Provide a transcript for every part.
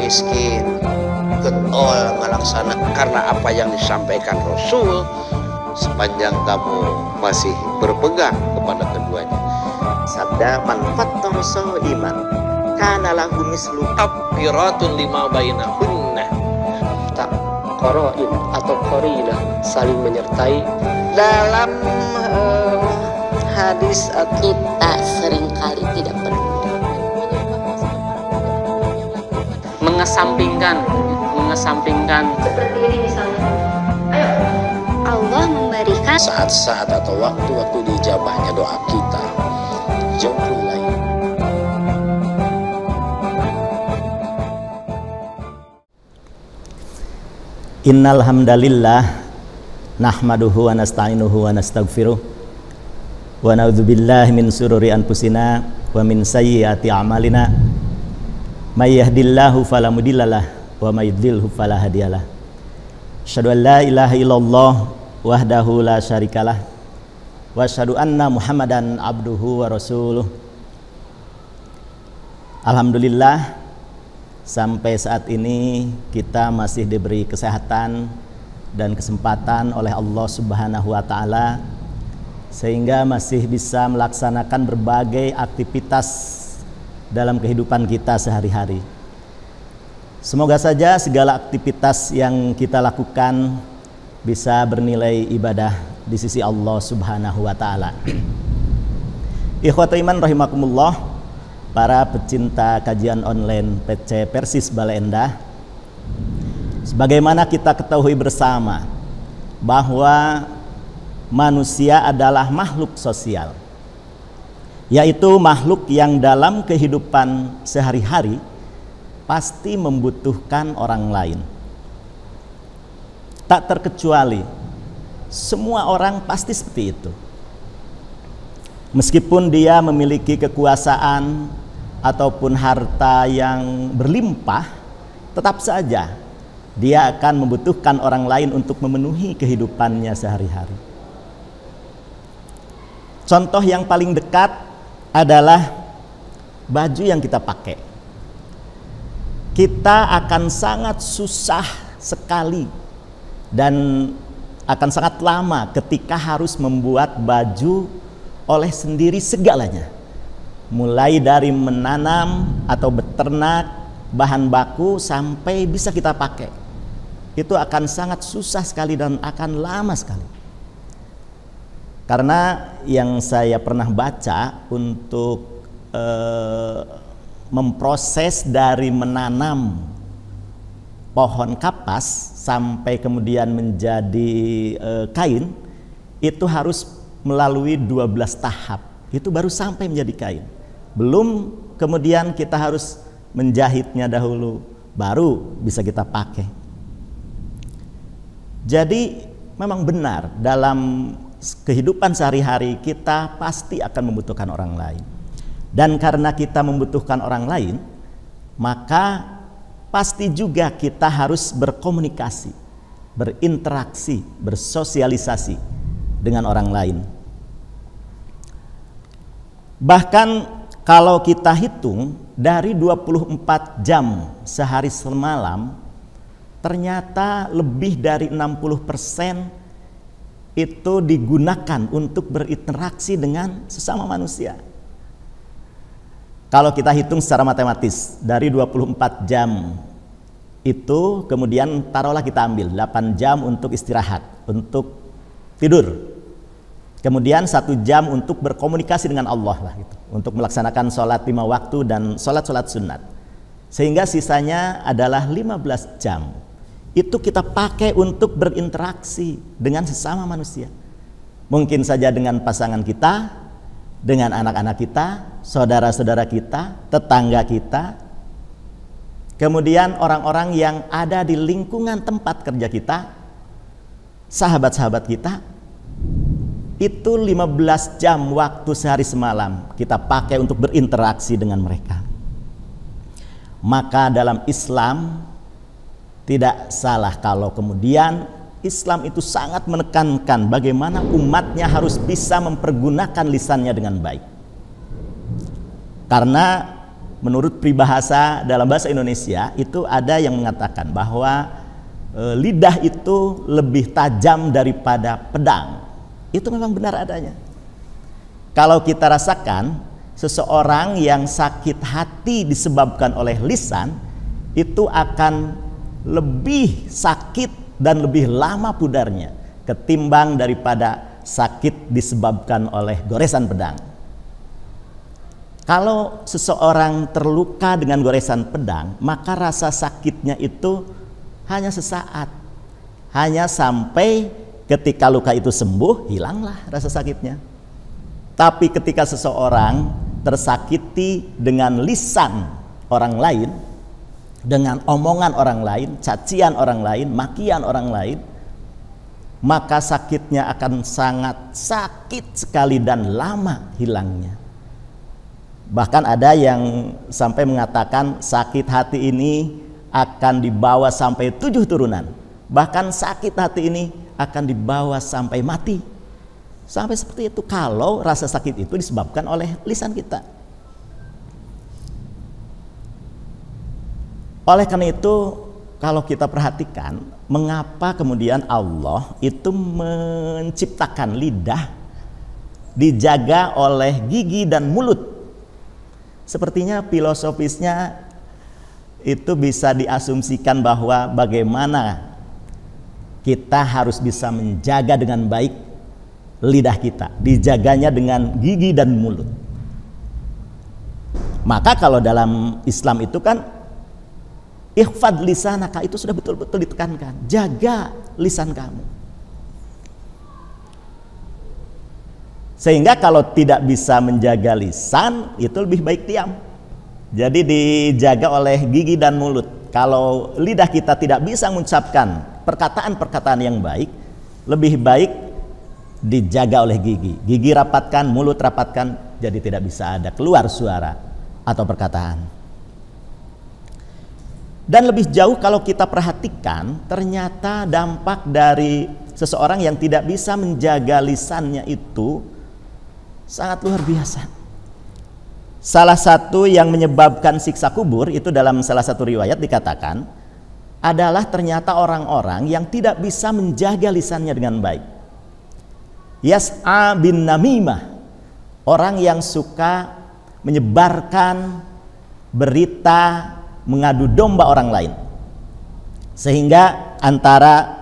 miskin getol ngelaksanakan karena apa yang disampaikan Rasul, sepanjang kamu masih berpegang kepada keduanya. Sabda man fattara sha'iman kana lahu mislu kafiratun lima bainahunna. Tak qarain atau qarina saling menyertai. Dalam hadis kita seringkali tidak peduli, mengesampingkan seperti ini misalnya. Ayo, Allah memberikan Saat-saat atau waktu-waktu diijabahnya doa kita jauh lain. Innal hamdalillah nahmaduhu wa nasta'inuhu wa nastaghfiruh wa na'udzubillahi min sururi anfusina wa min sayyiati a'malina may yahdihillahu fala mudhillalah wa may yudhlilhu fala hadiyalah. Asyhadu an la ilaha illallah wahdahu la syarikalah wa asyhadu anna Muhammadan abduhu wa rasuluh. Alhamdulillah, sampai saat ini kita masih diberi kesehatan dan kesempatan oleh Allah Subhanahu wa Ta'ala, sehingga masih bisa melaksanakan berbagai aktivitas dalam kehidupan kita sehari-hari. Semoga saja segala aktivitas yang kita lakukan bisa bernilai ibadah di sisi Allah Subhanahu wa Ta'ala. Ikhwatul iman rahimakumullah, para pecinta kajian online PC Persis Bale Endah, sebagaimana kita ketahui bersama bahwa manusia adalah makhluk sosial, yaitu makhluk yang dalam kehidupan sehari-hari pasti membutuhkan orang lain. Tak terkecuali, semua orang pasti seperti itu. Meskipun dia memiliki kekuasaan ataupun harta yang berlimpah, tetap saja dia akan membutuhkan orang lain untuk memenuhi kehidupannya sehari-hari. Contoh yang paling dekat adalah baju yang kita pakai. Kita akan sangat susah sekali dan akan sangat lama ketika harus membuat baju oleh sendiri segalanya. Mulai dari menanam atau beternak, bahan baku sampai bisa kita pakai. Itu akan sangat susah sekali dan akan lama sekali. Karena yang saya pernah baca, untuk memproses dari menanam pohon kapas sampai kemudian menjadi kain, itu harus melalui 12 tahap. Itu baru sampai menjadi kain. Belum kemudian kita harus menjahitnya dahulu, baru bisa kita pakai. Jadi memang benar, dalam kehidupan sehari-hari kita pasti akan membutuhkan orang lain. Dan karena kita membutuhkan orang lain, maka pasti juga kita harus berkomunikasi, berinteraksi, bersosialisasi dengan orang lain. Bahkan kalau kita hitung dari 24 jam sehari semalam, ternyata lebih dari 60% itu digunakan untuk berinteraksi dengan sesama manusia. Kalau kita hitung secara matematis, dari 24 jam itu kemudian taruhlah kita ambil 8 jam untuk istirahat, untuk tidur. Kemudian 1 jam untuk berkomunikasi dengan Allah lah, gitu, untuk melaksanakan sholat 5 waktu dan sholat-sholat sunat. Sehingga sisanya adalah 15 jam. Itu kita pakai untuk berinteraksi dengan sesama manusia. Mungkin saja dengan pasangan kita, dengan anak-anak kita, saudara-saudara kita, tetangga kita, kemudian orang-orang yang ada di lingkungan tempat kerja kita, sahabat-sahabat kita. Itu 15 jam waktu sehari semalam kita pakai untuk berinteraksi dengan mereka. Maka dalam Islam tidak salah kalau kemudian Islam itu sangat menekankan bagaimana umatnya harus bisa mempergunakan lisannya dengan baik. Karena menurut peribahasa dalam bahasa Indonesia itu ada yang mengatakan bahwa lidah itu lebih tajam daripada pedang. Itu memang benar adanya. Kalau kita rasakan seseorang yang sakit hati disebabkan oleh lisan, itu akan lebih sakit dan lebih lama pudarnya ketimbang daripada sakit disebabkan oleh goresan pedang. Kalau seseorang terluka dengan goresan pedang, maka rasa sakitnya itu hanya sesaat, hanya sampai ketika luka itu sembuh, hilanglah rasa sakitnya. Tapi ketika seseorang tersakiti dengan lisan orang lain, dengan omongan orang lain, cacian orang lain, makian orang lain, maka sakitnya akan sangat sakit sekali dan lama hilangnya. Bahkan ada yang sampai mengatakan sakit hati ini akan dibawa sampai 7 turunan. Bahkan sakit hati ini akan dibawa sampai mati. Sampai seperti itu kalau rasa sakit itu disebabkan oleh lisan kita. Oleh karena itu, kalau kita perhatikan mengapa kemudian Allah itu menciptakan lidah dijaga oleh gigi dan mulut. Sepertinya filosofisnya itu bisa diasumsikan bahwa bagaimana kita harus bisa menjaga dengan baik lidah kita, dijaganya dengan gigi dan mulut. Maka kalau dalam Islam itu kan ihfad lisanaka, itu sudah betul-betul ditekankan, jaga lisan kamu. Sehingga kalau tidak bisa menjaga lisan, itu lebih baik diam. Jadi dijaga oleh gigi dan mulut. Kalau lidah kita tidak bisa mengucapkan perkataan-perkataan yang baik, lebih baik dijaga oleh gigi. Gigi rapatkan, mulut rapatkan, jadi tidak bisa ada keluar suara atau perkataan. Dan lebih jauh kalau kita perhatikan, ternyata dampak dari seseorang yang tidak bisa menjaga lisannya itu sangat luar biasa. Salah satu yang menyebabkan siksa kubur itu dalam salah satu riwayat dikatakan adalah ternyata orang-orang yang tidak bisa menjaga lisannya dengan baik. Yas'a bin namimah, orang yang suka menyebarkan berita, mengadu domba orang lain, sehingga antara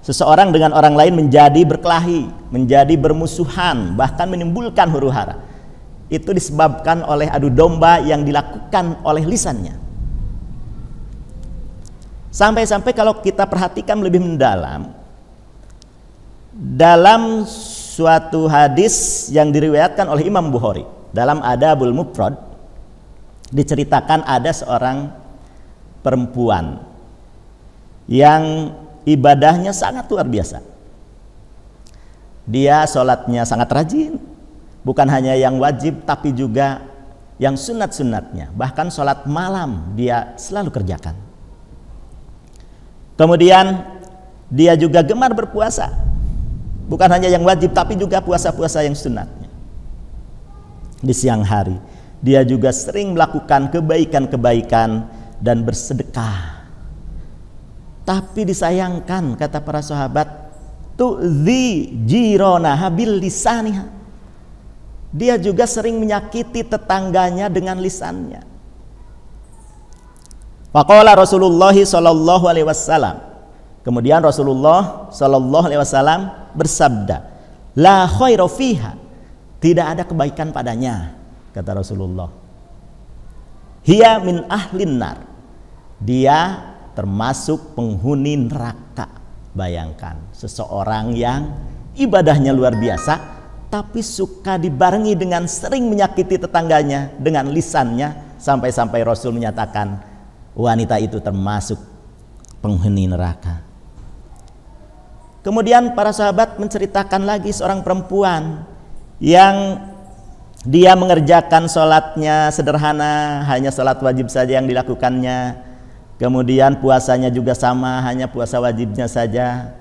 seseorang dengan orang lain menjadi berkelahi, menjadi bermusuhan, bahkan menimbulkan huru-hara. Itu disebabkan oleh adu domba yang dilakukan oleh lisannya. Sampai-sampai kalau kita perhatikan lebih mendalam, dalam suatu hadis yang diriwayatkan oleh Imam Bukhari dalam Adabul Mufrad, diceritakan ada seorang perempuan yang ibadahnya sangat luar biasa. Dia sholatnya sangat rajin, bukan hanya yang wajib tapi juga yang sunat-sunatnya. Bahkan sholat malam dia selalu kerjakan. Kemudian dia juga gemar berpuasa, bukan hanya yang wajib tapi juga puasa-puasa yang sunatnya. Di siang hari dia juga sering melakukan kebaikan-kebaikan dan bersedekah. Tapi disayangkan, kata para sahabat, tu'zi jironaha bil lisaniha, dia juga sering menyakiti tetangganya dengan lisannya. Faqala Rasulullah sallallahu alaihi wasallam, kemudian Rasulullah sallallahu alaihi wasallam bersabda, la khairu fiha, tidak ada kebaikan padanya, kata Rasulullah. Hiya min ahlin nar, dia termasuk penghuni neraka. Bayangkan seseorang yang ibadahnya luar biasa tapi suka dibarengi dengan sering menyakiti tetangganya dengan lisannya, sampai-sampai Rasul menyatakan wanita itu termasuk penghuni neraka. Kemudian para sahabat menceritakan lagi seorang perempuan yang dia mengerjakan sholatnya sederhana, hanya sholat wajib saja yang dilakukannya. Kemudian puasanya juga sama, hanya puasa wajibnya saja.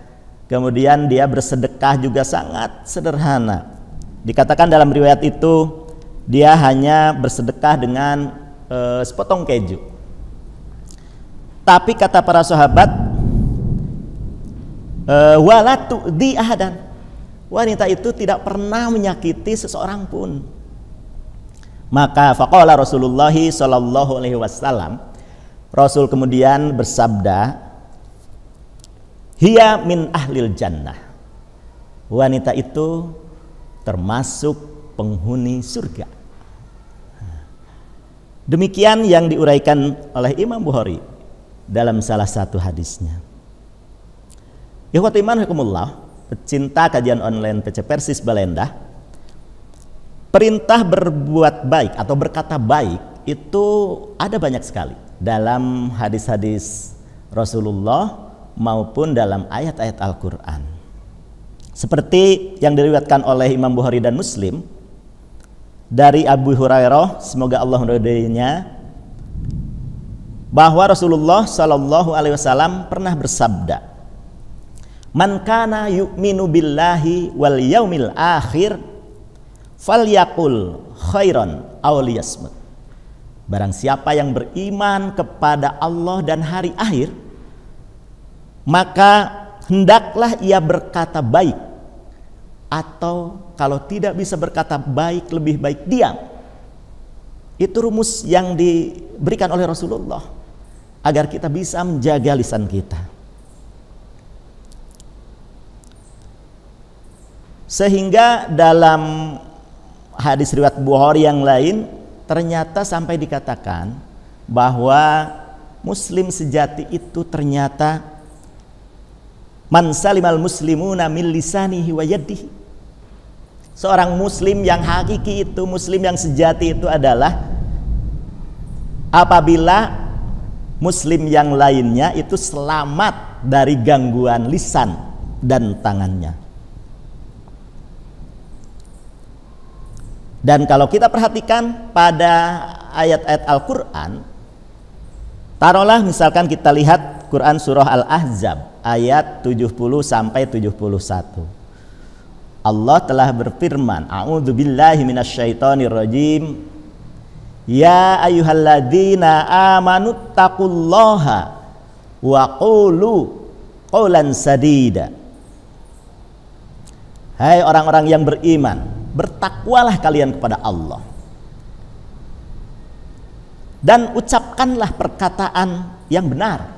Kemudian dia bersedekah juga sangat sederhana. Dikatakan dalam riwayat itu dia hanya bersedekah dengan sepotong keju. Tapi kata para sahabat, wala tu'di ahadan, wanita itu tidak pernah menyakiti seseorang pun. Maka faqala Rasulullah sallallahu alaihi wasallam, Rasul kemudian bersabda, hiya min ahlil jannah, wanita itu termasuk penghuni surga. Demikian yang diuraikan oleh Imam Bukhari dalam salah satu hadisnya. Ikhwati iman hukumullah, pecinta kajian online PC Persis Balenda, perintah berbuat baik atau berkata baik itu ada banyak sekali dalam hadis-hadis Rasulullah maupun dalam ayat-ayat Al-Quran. Seperti yang diriwayatkan oleh Imam Bukhari dan Muslim dari Abu Hurairah, semoga Allah meridainya, bahwa Rasulullah Shallallahu Alaihi Wasallam pernah bersabda, man kana yu'minu billahi wal yaumil akhir falyaqul khairan aw liyasmut. Barang siapa yang beriman kepada Allah dan hari akhir, maka hendaklah ia berkata baik, atau kalau tidak bisa berkata baik, lebih baik diam. Itu rumus yang diberikan oleh Rasulullah agar kita bisa menjaga lisan kita. Sehingga dalam hadis riwayat Bukhari yang lain ternyata sampai dikatakan bahwa muslim sejati itu ternyata man salimal muslimuna min lisanihi wa yadihi. Seorang muslim yang hakiki itu, muslim yang sejati itu adalah apabila muslim yang lainnya itu selamat dari gangguan lisan dan tangannya. Dan kalau kita perhatikan pada ayat-ayat Al-Quran, taruhlah misalkan kita lihat Quran surah Al-Ahzab ayat 70 sampai 71. Allah telah berfirman, a'udzu billahi minasyaitonir rajim, ya ayyuhalladzina amanu taqullaha wa qulu qawlan sadida. Hai orang-orang yang beriman, bertakwalah kalian kepada Allah dan ucapkanlah perkataan yang benar.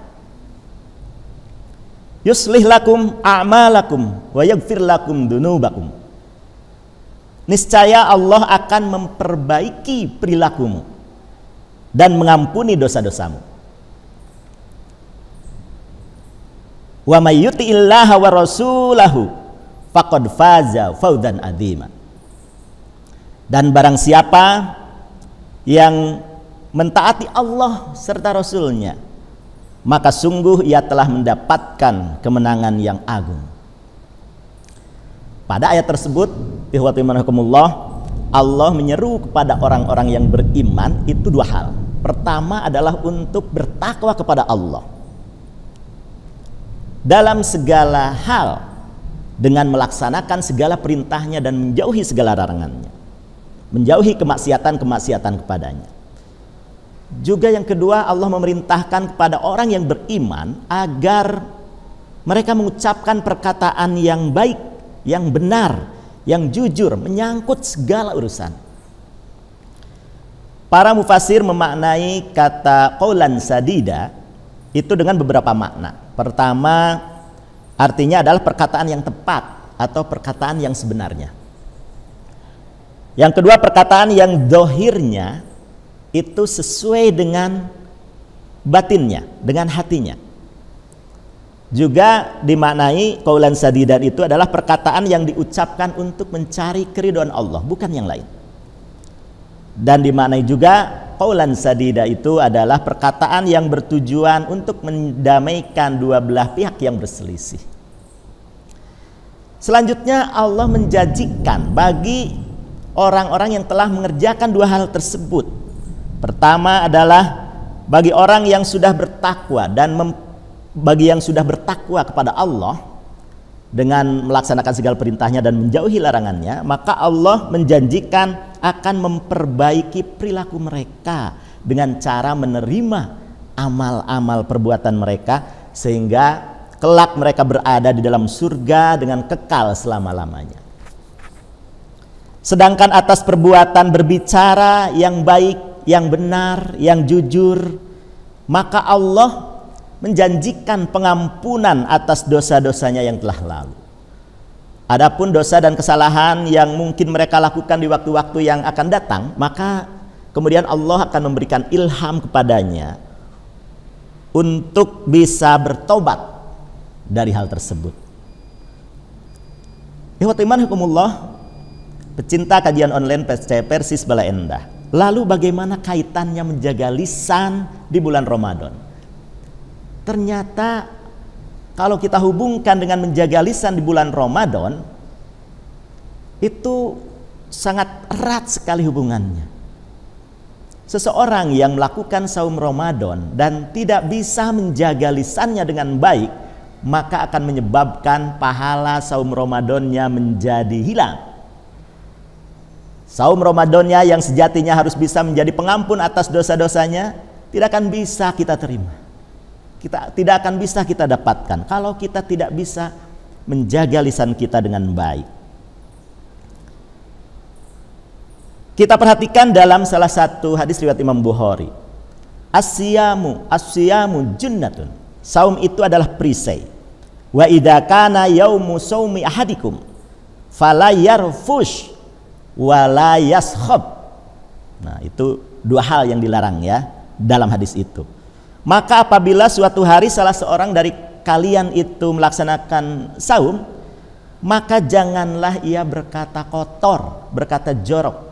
Yuslih lakum a'malakum wa yaghfir lakum dunubakum. Niscaya Allah akan memperbaiki perilakumu dan mengampuni dosa-dosamu. Wa may yuti'illaha wa rasulahu faqad faza fawzan adzima. Dan barang siapa yang mentaati Allah serta Rasulnya, maka sungguh ia telah mendapatkan kemenangan yang agung. Pada ayat tersebut, ikhwati manhakumullah, Allah menyeru kepada orang-orang yang beriman itu dua hal. Pertama adalah untuk bertakwa kepada Allah dalam segala hal dengan melaksanakan segala perintahnya dan menjauhi segala larangannya, menjauhi kemaksiatan-kemaksiatan kepadanya. Juga yang kedua, Allah memerintahkan kepada orang yang beriman agar mereka mengucapkan perkataan yang baik, yang benar, yang jujur, menyangkut segala urusan. Para mufasir memaknai kata qaulan sadida itu dengan beberapa makna. Pertama, artinya adalah perkataan yang tepat atau perkataan yang sebenarnya. Yang kedua, perkataan yang dohirnya itu sesuai dengan batinnya, dengan hatinya. Juga dimaknai qaulan sadidan itu adalah perkataan yang diucapkan untuk mencari keridhaan Allah, bukan yang lain. Dan dimaknai juga qaulan sadida itu adalah perkataan yang bertujuan untuk mendamaikan dua belah pihak yang berselisih. Selanjutnya Allah menjanjikan bagi orang-orang yang telah mengerjakan dua hal tersebut. Pertama adalah bagi orang yang sudah bertakwa dan bagi yang sudah bertakwa kepada Allah dengan melaksanakan segala perintahnya dan menjauhi larangannya, maka Allah menjanjikan akan memperbaiki perilaku mereka dengan cara menerima amal-amal perbuatan mereka, sehingga kelak mereka berada di dalam surga dengan kekal selama-lamanya. Sedangkan atas perbuatan berbicara yang baik, yang benar, yang jujur, maka Allah menjanjikan pengampunan atas dosa-dosanya yang telah lalu. Adapun dosa dan kesalahan yang mungkin mereka lakukan di waktu-waktu yang akan datang, maka kemudian Allah akan memberikan ilham kepadanya untuk bisa bertobat dari hal tersebut. Ikhwatiman hukumullah, pecinta kajian online PSC Persis Bala Endah. Lalu bagaimana kaitannya menjaga lisan di bulan Ramadan? Ternyata kalau kita hubungkan dengan menjaga lisan di bulan Ramadan, itu sangat erat sekali hubungannya. Seseorang yang melakukan saum Ramadan dan tidak bisa menjaga lisannya dengan baik, maka akan menyebabkan pahala saum Ramadannya menjadi hilang. Saum Ramadannya yang sejatinya harus bisa menjadi pengampun atas dosa-dosanya, tidak akan bisa kita terima. Tidak akan bisa kita dapatkan kalau kita tidak bisa menjaga lisan kita dengan baik. Kita perhatikan dalam salah satu hadis riwayat Imam Bukhari, As-siyamu junnatun. Saum itu adalah perisai. Wa idza kana yaumu saumi ahadikum fala yarfush wala yaskhab. Nah, itu dua hal yang dilarang ya dalam hadis itu. Maka apabila suatu hari salah seorang dari kalian itu melaksanakan saum, maka janganlah ia berkata kotor, berkata jorok,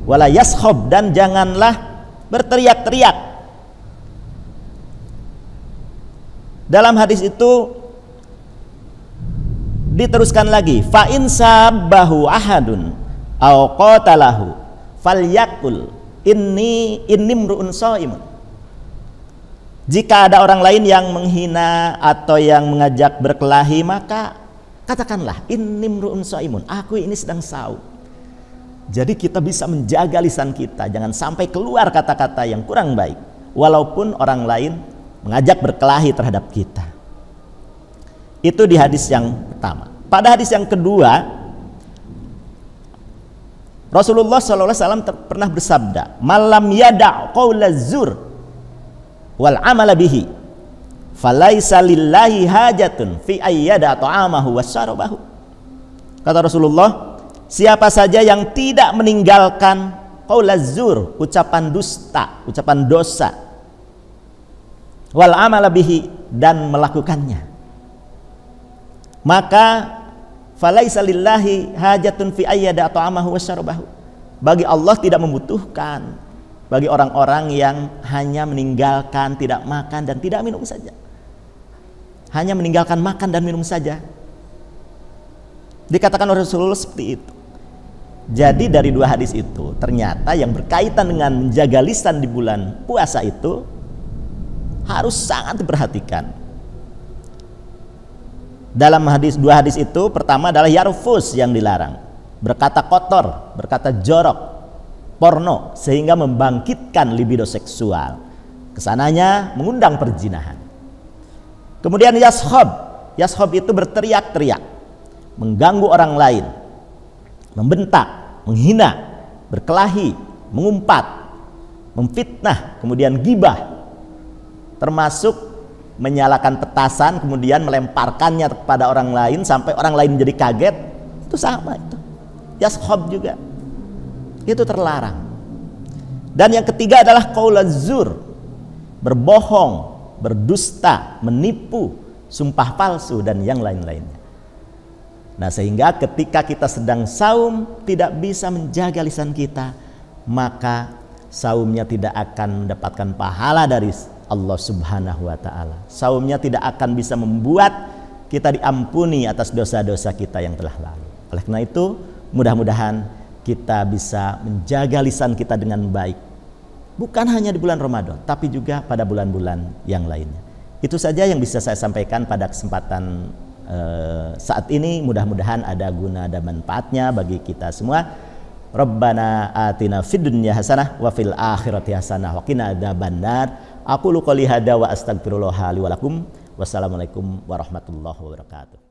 wala yaskhab, dan janganlah berteriak-teriak. Dalam hadis itu diteruskan lagi, fa in sabbahu ahadun aw qatalahu falyakul inni mru'un shaimun. Jika ada orang lain yang menghina atau yang mengajak berkelahi, maka katakanlah inni mru'un shaimun, aku ini sedang saum. Jadi kita bisa menjaga lisan kita, jangan sampai keluar kata-kata yang kurang baik walaupun orang lain mengajak berkelahi terhadap kita. Itu di hadis yang pertama. Pada hadis yang kedua, Rasulullah SAW pernah bersabda, malam yada' qawla zur wal amala bihi falaisa lillahi hajatun fi ayyada ta'amahu wa syarabahu. Kata Rasulullah, siapa saja yang tidak meninggalkan qawla zur, ucapan dusta, ucapan dosa, wal amala bihi, dan melakukannya, maka falaisa lillahi hajatun fi ayyada ta'amahu wasyarabahu. Bagi Allah tidak membutuhkan bagi orang-orang yang hanya meninggalkan tidak makan dan tidak minum saja. Hanya meninggalkan makan dan minum saja. Dikatakan oleh Rasulullah seperti itu. Jadi dari dua hadis itu ternyata yang berkaitan dengan menjaga lisan di bulan puasa itu harus sangat diperhatikan. Dalam dua hadis itu, pertama adalah yarfus, yang dilarang, berkata kotor, berkata jorok, porno, sehingga membangkitkan libido seksual, kesananya mengundang perzinahan. Kemudian yashab itu berteriak-teriak, mengganggu orang lain, membentak, menghina, berkelahi, mengumpat, memfitnah, kemudian gibah, termasuk menyalakan petasan kemudian melemparkannya kepada orang lain sampai orang lain menjadi kaget, itu sama itu. Yashab juga itu terlarang. Dan yang ketiga adalah qaul zur, berbohong, berdusta, menipu, sumpah palsu, dan yang lain-lainnya. Nah, sehingga ketika kita sedang saum tidak bisa menjaga lisan kita, maka saumnya tidak akan mendapatkan pahala dari Allah Subhanahu wa ta'ala. Saumnya tidak akan bisa membuat kita diampuni atas dosa-dosa kita yang telah lalu. Oleh karena itu, mudah-mudahan kita bisa menjaga lisan kita dengan baik, bukan hanya di bulan Ramadan, tapi juga pada bulan-bulan yang lainnya. Itu saja yang bisa saya sampaikan pada kesempatan saat ini. Mudah-mudahan ada guna dan manfaatnya bagi kita semua. Rabbana atina fid dunya hasanah wa fil akhirati hasanah wa qina adzabannar. Aqulu qouli hadza wa astaghfirullah li wa lakum. Wassalamualaikum warahmatullahi wabarakatuh.